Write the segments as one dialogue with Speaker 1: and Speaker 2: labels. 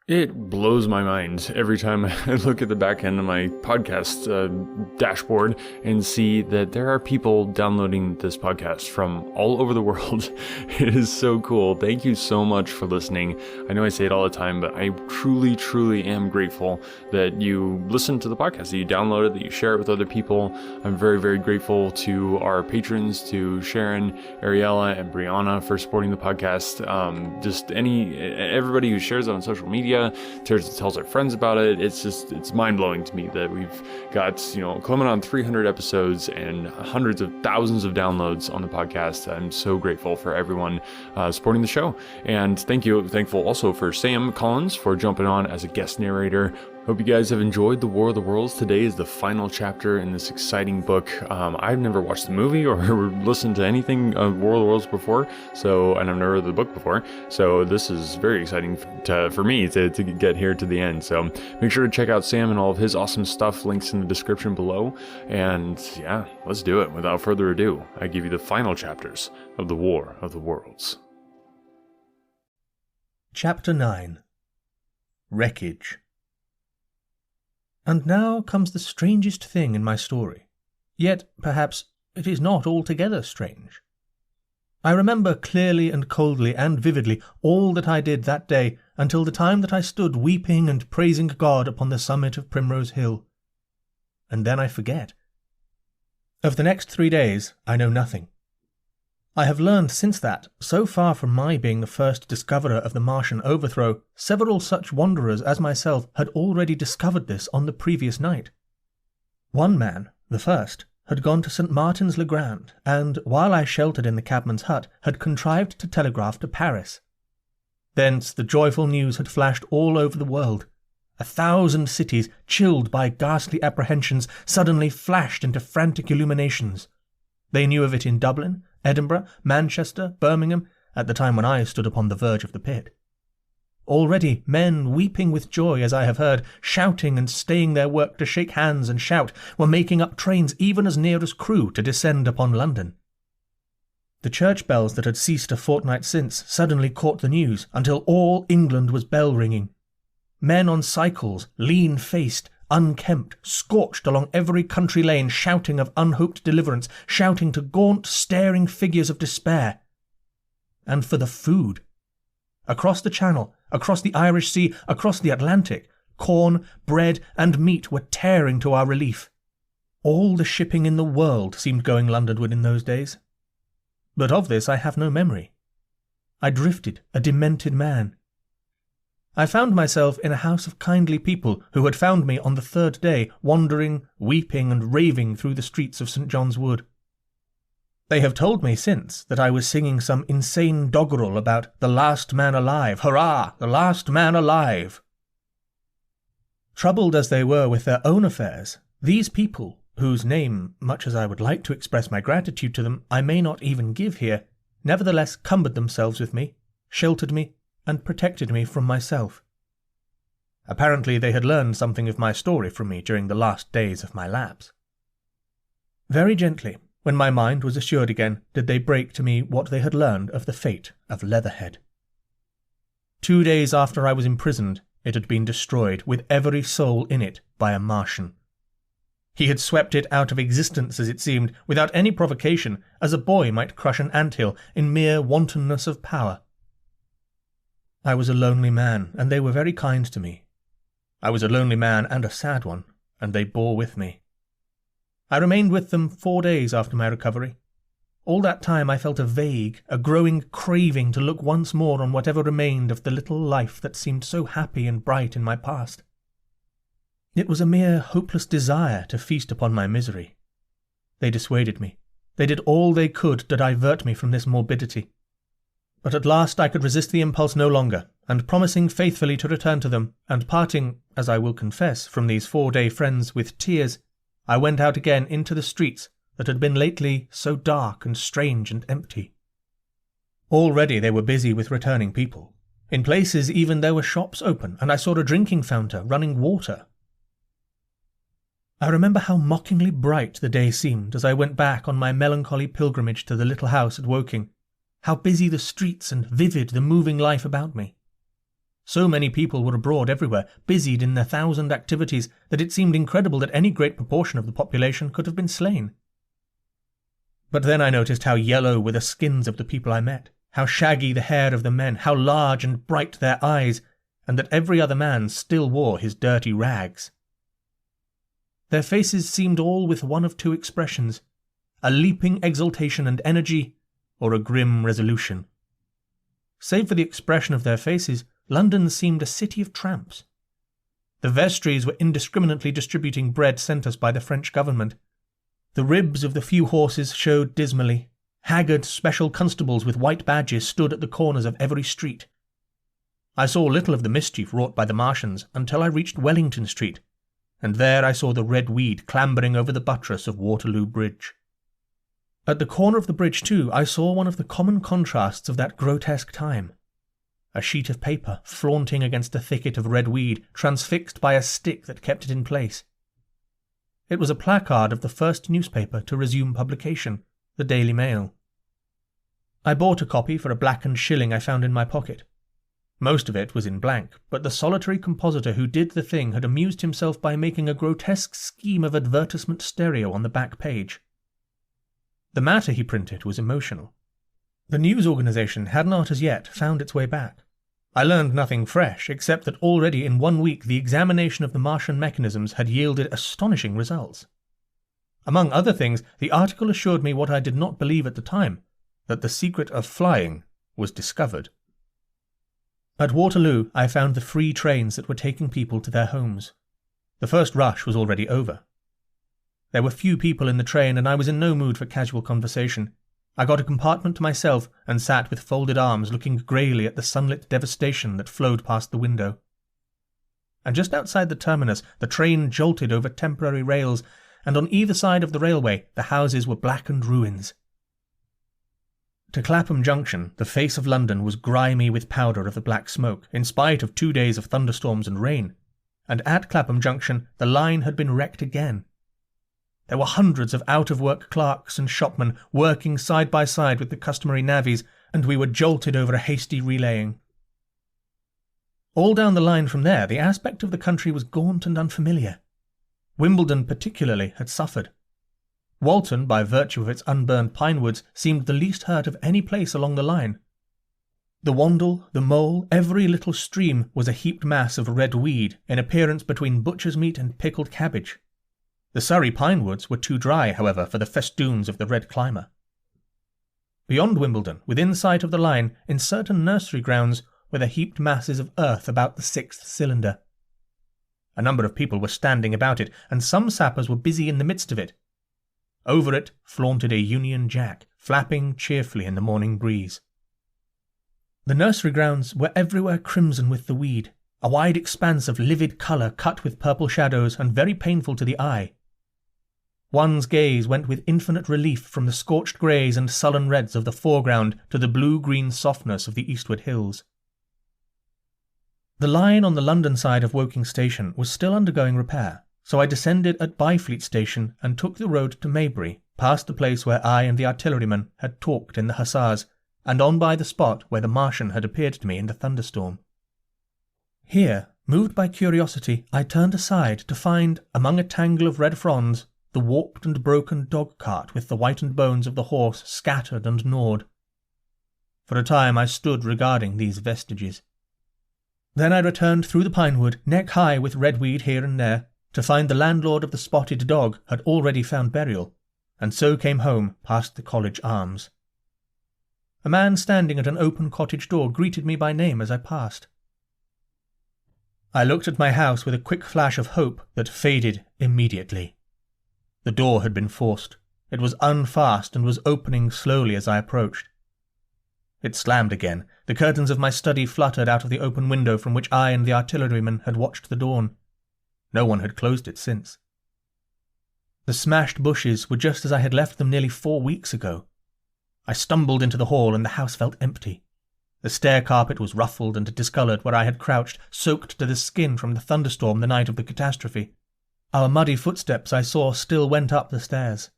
Speaker 1: It blows my mind every time I look at the back end of my podcast dashboard and see that there are people downloading this podcast from all over the world. It is so cool. Thank you so much for listening. I know I say it all the time, but I truly, truly am grateful that you listen to the podcast, that you download it, that you share it with other people. I'm very, very grateful to our patrons, to Sharon, Ariella, and Brianna for supporting the podcast. Everybody who shares it on social media, tells our friends about it. It's mind-blowing to me that we've got, coming on 300 episodes and hundreds of thousands of downloads on the podcast. I'm so grateful for everyone supporting the show. And thankful also for Sam Collins for jumping on as a guest narrator. Hope you guys have enjoyed The War of the Worlds. Today is the final chapter in this exciting book. I've never watched the movie or listened to anything of War of the Worlds before, and I've never read the book before, so this is very exciting for me to get here to the end. So make sure to check out Sam and all of his awesome stuff. Links in the description below. And yeah, let's do it. Without further ado, I give you the final chapters of The War of the Worlds.
Speaker 2: Chapter 9. Wreckage. And now comes the strangest thing in my story. Yet, perhaps, it is not altogether strange. I remember clearly and coldly and vividly all that I did that day until the time that I stood weeping and praising God upon the summit of Primrose Hill. And then I forget. Of the next 3 days, I know nothing. I have learned since that, so far from my being the first discoverer of the Martian overthrow, several such wanderers as myself had already discovered this on the previous night. One man, the first, had gone to St. Martin's le Grand, and, while I sheltered in the cabman's hut, had contrived to telegraph to Paris. Thence the joyful news had flashed all over the world. 1,000 cities, chilled by ghastly apprehensions, suddenly flashed into frantic illuminations. They knew of it in Dublin, Edinburgh, Manchester, Birmingham, at the time when I stood upon the verge of the pit. Already men, weeping with joy as I have heard, shouting and staying their work to shake hands and shout, were making up trains even as near as Crewe to descend upon London. The church bells that had ceased a fortnight since suddenly caught the news, until all England was bell-ringing. Men on cycles, lean-faced, unkempt, scorched along every country lane, shouting of unhoped deliverance, shouting to gaunt, staring figures of despair. And for the food. Across the Channel, across the Irish Sea, across the Atlantic, corn, bread, and meat were tearing to our relief. All the shipping in the world seemed going Londonward in those days. But of this I have no memory. I drifted, a demented man. I found myself in a house of kindly people who had found me on the 3rd day, wandering, weeping and raving through the streets of St. John's Wood. They have told me since that I was singing some insane doggerel about the last man alive, hurrah, the last man alive. Troubled as they were with their own affairs, these people, whose name, much as I would like to express my gratitude to them, I may not even give here, nevertheless cumbered themselves with me, sheltered me, and protected me from myself. Apparently they had learned something of my story from me during the last days of my lapse. Very gently, when my mind was assured again, did they break to me what they had learned of the fate of Leatherhead. 2 days after I was imprisoned, it had been destroyed, with every soul in it, by a Martian. He had swept it out of existence, as it seemed, without any provocation, as a boy might crush an anthill in mere wantonness of power. I was a lonely man, and they were very kind to me. I was a lonely man and a sad one, and they bore with me. I remained with them 4 days after my recovery. All that time I felt a growing craving to look once more on whatever remained of the little life that seemed so happy and bright in my past. It was a mere hopeless desire to feast upon my misery. They dissuaded me. They did all they could to divert me from this morbidity. But at last I could resist the impulse no longer, and promising faithfully to return to them, and parting, as I will confess, from these 4-day friends with tears, I went out again into the streets that had been lately so dark and strange and empty. Already they were busy with returning people. In places even there were shops open, and I saw a drinking fountain running water. I remember how mockingly bright the day seemed as I went back on my melancholy pilgrimage to the little house at Woking, how busy the streets and vivid the moving life about me. So many people were abroad everywhere, busied in their 1,000 activities, that it seemed incredible that any great proportion of the population could have been slain. But then I noticed how yellow were the skins of the people I met, how shaggy the hair of the men, how large and bright their eyes, and that every other man still wore his dirty rags. Their faces seemed all with one of two expressions, a leaping exultation and energy, or a grim resolution. Save for the expression of their faces, London seemed a city of tramps. The vestries were indiscriminately distributing bread sent us by the French government. The ribs of the few horses showed dismally. Haggard special constables with white badges stood at the corners of every street. I saw little of the mischief wrought by the Martians until I reached Wellington Street, and there I saw the red weed clambering over the buttress of Waterloo Bridge. At the corner of the bridge, too, I saw one of the common contrasts of that grotesque time. A sheet of paper flaunting against a thicket of red weed, transfixed by a stick that kept it in place. It was a placard of the first newspaper to resume publication, the Daily Mail. I bought a copy for a blackened shilling I found in my pocket. Most of it was in blank, but the solitary compositor who did the thing had amused himself by making a grotesque scheme of advertisement stereo on the back page. The matter he printed was emotional. The news organisation had not as yet found its way back. I learned nothing fresh, except that already in 1 week the examination of the Martian mechanisms had yielded astonishing results. Among other things, the article assured me what I did not believe at the time, that the secret of flying was discovered. At Waterloo I found the free trains that were taking people to their homes. The first rush was already over. There were few people in the train, and I was in no mood for casual conversation. I got a compartment to myself and sat with folded arms looking greyly at the sunlit devastation that flowed past the window. And just outside the terminus the train jolted over temporary rails, and on either side of the railway the houses were blackened ruins. To Clapham Junction the face of London was grimy with powder of the black smoke, in spite of 2 days of thunderstorms and rain, and at Clapham Junction the line had been wrecked again. There were hundreds of out-of-work clerks and shopmen working side by side with the customary navvies, and we were jolted over a hasty relaying. All down the line from there, the aspect of the country was gaunt and unfamiliar. Wimbledon particularly had suffered. Walton, by virtue of its unburned pine woods, seemed the least hurt of any place along the line. The Wandle, the Mole, every little stream was a heaped mass of red weed, in appearance between butcher's meat and pickled cabbage. The Surrey pine woods were too dry, however, for the festoons of the red climber. Beyond Wimbledon, within sight of the line, in certain nursery grounds, were the heaped masses of earth about the 6th cylinder. A number of people were standing about it, and some sappers were busy in the midst of it. Over it flaunted a Union Jack, flapping cheerfully in the morning breeze. The nursery grounds were everywhere crimson with the weed, a wide expanse of livid colour cut with purple shadows and very painful to the eye. One's gaze went with infinite relief from the scorched greys and sullen reds of the foreground to the blue-green softness of the eastward hills. The line on the London side of Woking Station was still undergoing repair, so I descended at Byfleet Station and took the road to Maybury, past the place where I and the artilleryman had talked in the Hussars, and on by the spot where the Martian had appeared to me in the thunderstorm. Here, moved by curiosity, I turned aside to find, among a tangle of red fronds, the warped and broken dog-cart with the whitened bones of the horse scattered and gnawed. For a time I stood regarding these vestiges. Then I returned through the pine-wood, neck-high with redweed here and there, to find the landlord of the spotted dog had already found burial, and so came home past the College Arms. A man standing at an open cottage door greeted me by name as I passed. I looked at my house with a quick flash of hope that faded immediately. The door had been forced. It was unfast and was opening slowly as I approached. It slammed again. The curtains of my study fluttered out of the open window from which I and the artilleryman had watched the dawn. No one had closed it since. The smashed bushes were just as I had left them nearly 4 weeks ago. I stumbled into the hall and the house felt empty. The stair carpet was ruffled and discoloured where I had crouched, soaked to the skin from the thunderstorm the night of the catastrophe. Our muddy footsteps I saw still went up the stairs.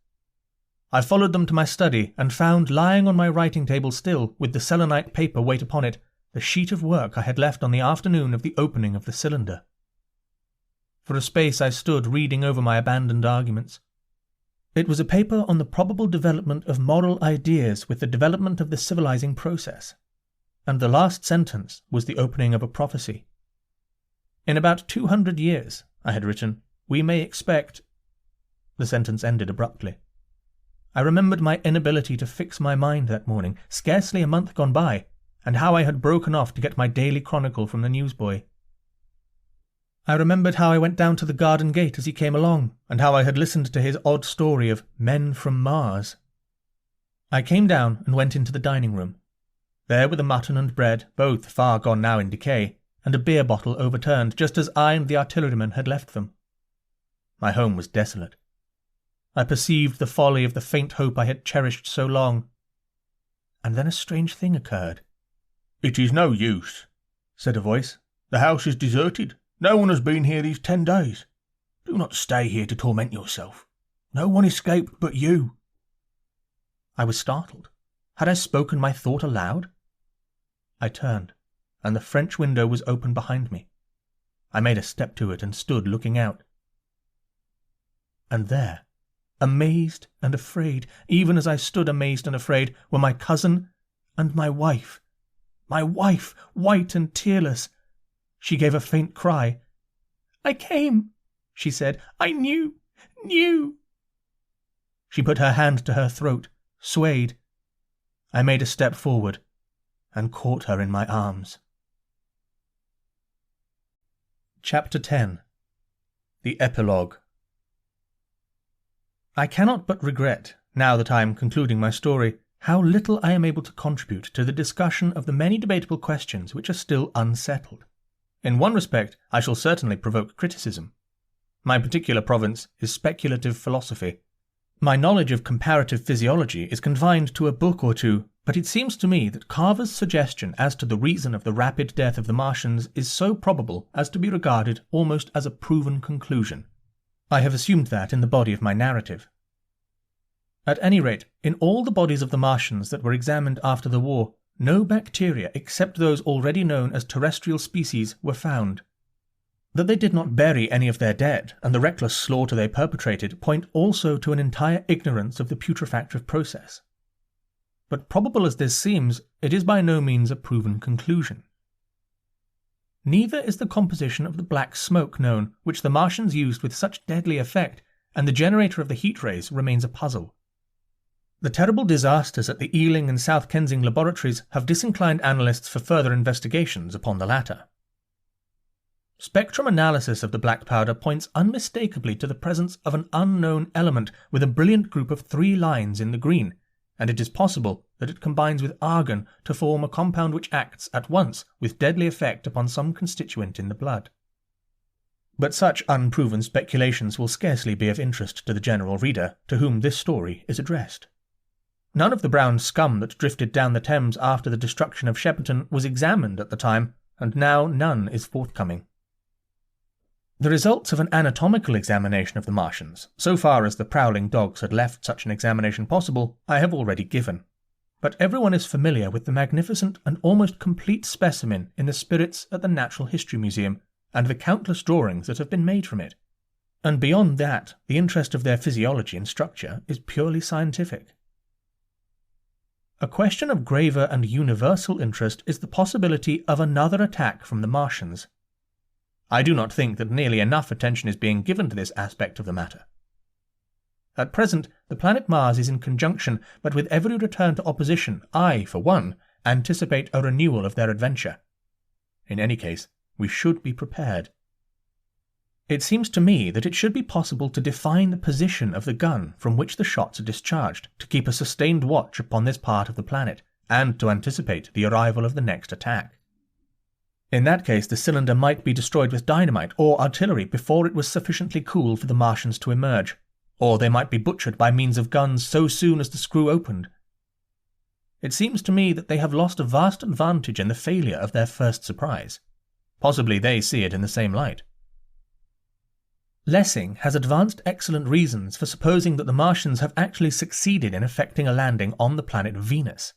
Speaker 2: I followed them to my study and found lying on my writing table still, with the selenite paper weight upon it, the sheet of work I had left on the afternoon of the opening of the cylinder. For a space I stood reading over my abandoned arguments. It was a paper on the probable development of moral ideas with the development of the civilizing process, and the last sentence was the opening of a prophecy. In about 200 years, I had written, we may expect... The sentence ended abruptly. I remembered my inability to fix my mind that morning, scarcely a month gone by, and how I had broken off to get my daily chronicle from the newsboy. I remembered how I went down to the garden gate as he came along, and how I had listened to his odd story of men from Mars. I came down and went into the dining room. There were the mutton and bread, both far gone now in decay, and a beer bottle overturned, just as I and the artilleryman had left them. My home was desolate. I perceived the folly of the faint hope I had cherished so long. And then a strange thing occurred. "It is no use," said a voice. "The house is deserted. No one has been here these 10 days. Do not stay here to torment yourself. No one escaped but you." I was startled. Had I spoken my thought aloud? I turned, and the French window was open behind me. I made a step to it and stood looking out. And there, amazed and afraid, even as I stood amazed and afraid, were my cousin and my wife. My wife, white and tearless. She gave a faint cry. "I came," she said. "I knew. She put her hand to her throat, swayed. I made a step forward and caught her in my arms. Chapter 10. The Epilogue. I cannot but regret, now that I am concluding my story, how little I am able to contribute to the discussion of the many debatable questions which are still unsettled. In one respect, I shall certainly provoke criticism. My particular province is speculative philosophy. My knowledge of comparative physiology is confined to a book or two, but it seems to me that Carver's suggestion as to the reason of the rapid death of the Martians is so probable as to be regarded almost as a proven conclusion. I have assumed that in the body of my narrative. At any rate, in all the bodies of the Martians that were examined after the war, no bacteria except those already known as terrestrial species were found. That they did not bury any of their dead, and the reckless slaughter they perpetrated, point also to an entire ignorance of the putrefactive process. But probable as this seems, it is by no means a proven conclusion. Neither is the composition of the black smoke known, which the Martians used with such deadly effect, and the generator of the heat rays remains a puzzle. The terrible disasters at the Ealing and South Kensington laboratories have disinclined analysts for further investigations upon the latter. Spectrum analysis of the black powder points unmistakably to the presence of an unknown element with a brilliant group of 3 lines in the green, and it is possible that it combines with argon to form a compound which acts at once with deadly effect upon some constituent in the blood. But such unproven speculations will scarcely be of interest to the general reader, to whom this story is addressed. None of the brown scum that drifted down the Thames after the destruction of Shepperton was examined at the time, and now none is forthcoming. The results of an anatomical examination of the Martians, so far as the prowling dogs had left such an examination possible, I have already given. But everyone is familiar with the magnificent and almost complete specimen in the spirits at the Natural History Museum, and the countless drawings that have been made from it. And beyond that, the interest of their physiology and structure is purely scientific. A question of graver and universal interest is the possibility of another attack from the Martians. I do not think that nearly enough attention is being given to this aspect of the matter. At present, the planet Mars is in conjunction, but with every return to opposition, I, for one, anticipate a renewal of their adventure. In any case, we should be prepared. It seems to me that it should be possible to define the position of the gun from which the shots are discharged, to keep a sustained watch upon this part of the planet, and to anticipate the arrival of the next attack. In that case, the cylinder might be destroyed with dynamite or artillery before it was sufficiently cool for the Martians to emerge, or they might be butchered by means of guns so soon as the screw opened. It seems to me that they have lost a vast advantage in the failure of their first surprise. Possibly they see it in the same light. Lessing has advanced excellent reasons for supposing that the Martians have actually succeeded in effecting a landing on the planet Venus.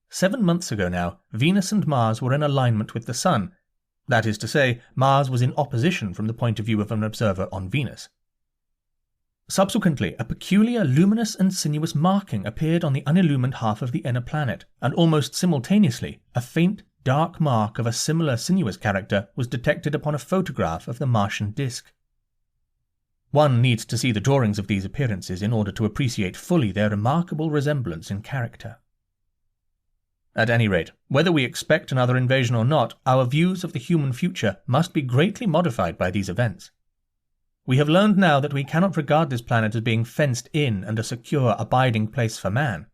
Speaker 2: 7 months ago now, Venus and Mars were in alignment with the Sun. That is to say, Mars was in opposition from the point of view of an observer on Venus. Subsequently, a peculiar luminous and sinuous marking appeared on the unillumined half of the inner planet, and almost simultaneously, a faint, dark mark of a similar sinuous character was detected upon a photograph of the Martian disk. One needs to see the drawings of these appearances in order to appreciate fully their remarkable resemblance in character. At any rate, whether we expect another invasion or not, our views of the human future must be greatly modified by these events. We have learned now that we cannot regard this planet as being fenced in and a secure abiding place for man.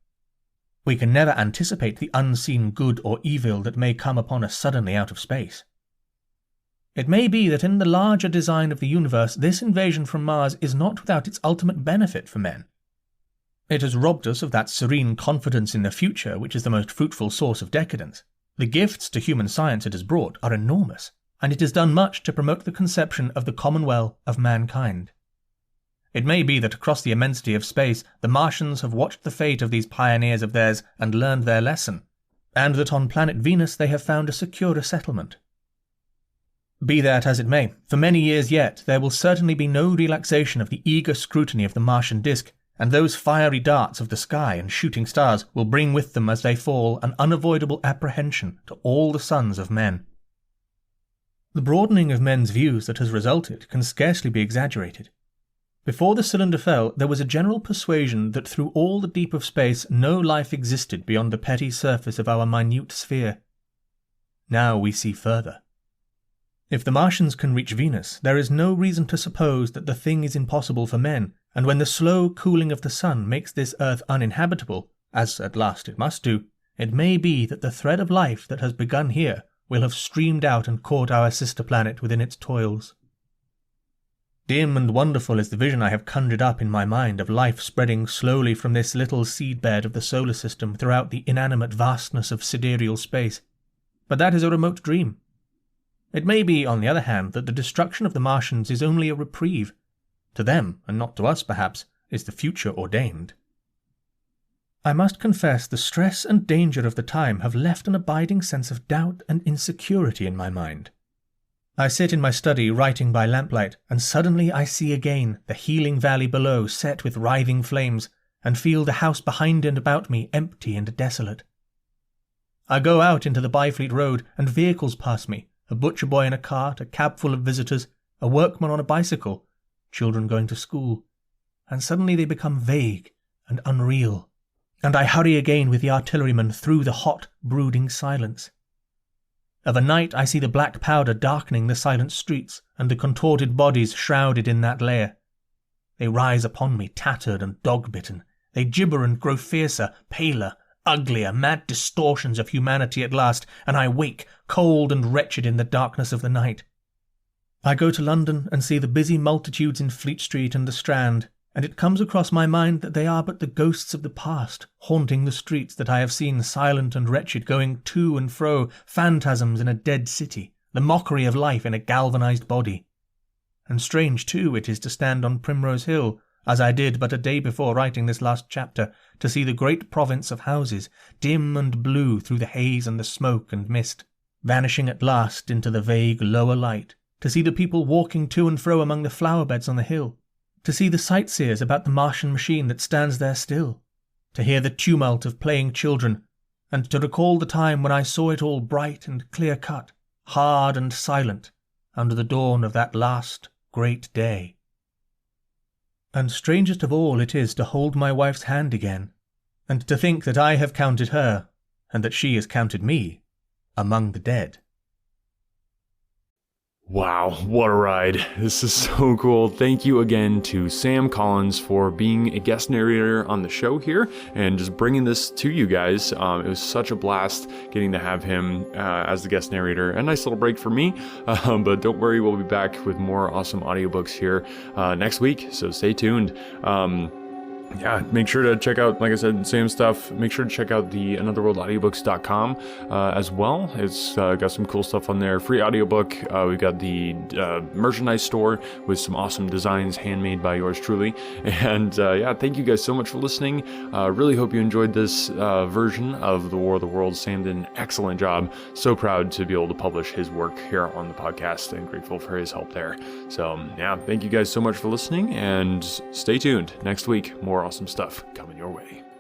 Speaker 2: We can never anticipate the unseen good or evil that may come upon us suddenly out of space. It may be that in the larger design of the universe, this invasion from Mars is not without its ultimate benefit for men. It has robbed us of that serene confidence in the future which is the most fruitful source of decadence. The gifts to human science it has brought are enormous, and it has done much to promote the conception of the commonweal of mankind. It may be that across the immensity of space, the Martians have watched the fate of these pioneers of theirs and learned their lesson, and that on planet Venus they have found a securer settlement. Be that as it may, for many years yet there will certainly be no relaxation of the eager scrutiny of the Martian disk, and those fiery darts of the sky and shooting stars will bring with them as they fall an unavoidable apprehension to all the sons of men. The broadening of men's views that has resulted can scarcely be exaggerated. Before the cylinder fell, there was a general persuasion that through all the deep of space no life existed beyond the petty surface of our minute sphere. Now we see further. If the Martians can reach Venus, there is no reason to suppose that the thing is impossible for men, and when the slow cooling of the sun makes this earth uninhabitable, as at last it must do, it may be that the thread of life that has begun here will have streamed out and caught our sister planet within its toils. Dim and wonderful is the vision I have conjured up in my mind of life spreading slowly from this little seedbed of the solar system throughout the inanimate vastness of sidereal space. But that is a remote dream. It may be, on the other hand, that the destruction of the Martians is only a reprieve. To them, and not to us perhaps, is the future ordained. I must confess the stress and danger of the time have left an abiding sense of doubt and insecurity in my mind. I sit in my study writing by lamplight, and suddenly I see again the healing valley below set with writhing flames, and feel the house behind and about me empty and desolate. I go out into the Byfleet Road, and vehicles pass me, a butcher boy in a cart, a cab full of visitors, a workman on a bicycle, children going to school, and suddenly they become vague and unreal, and I hurry again with the artilleryman through the hot, brooding silence. Of a night I see the black powder darkening the silent streets, and the contorted bodies shrouded in that layer. They rise upon me, tattered and dog-bitten. They gibber and grow fiercer, paler, uglier, mad distortions of humanity at last, and I wake, cold and wretched in the darkness of the night. I go to London and see the busy multitudes in Fleet Street and the Strand, and it comes across my mind that they are but the ghosts of the past, haunting the streets that I have seen silent and wretched, going to and fro, phantasms in a dead city, the mockery of life in a galvanized body. And strange, too, it is to stand on Primrose Hill, as I did but a day before writing this last chapter, to see the great province of houses, dim and blue through the haze and the smoke and mist, vanishing at last into the vague lower light, to see the people walking to and fro among the flower beds on the hill, to see the sightseers about the Martian machine that stands there still, to hear the tumult of playing children, and to recall the time when I saw it all bright and clear-cut, hard and silent, under the dawn of that last great day. And strangest of all it is to hold my wife's hand again, and to think that I have counted her, and that she has counted me, among the dead.
Speaker 1: Wow, what a ride. This is so cool. Thank you again to Sam Collins for being a guest narrator on the show here and just bringing this to you guys. It was such a blast getting to have him as the guest narrator. A nice little break for me, but don't worry, we'll be back with more awesome audiobooks here next week, so stay tuned. yeah, make sure to check out, like I said, Sam's stuff. Make sure to check out the anotherworldaudiobooks.com as well. It's got some cool stuff on there. Free audiobook. We've got the merchandise store with some awesome designs handmade by yours truly. And yeah, thank you guys so much for listening. Really hope you enjoyed this version of The War of the Worlds. Sam did an excellent job. So proud to be able to publish his work here on the podcast and grateful for his help there. So yeah, thank you guys so much for listening and stay tuned. Next week, more awesome stuff coming your way.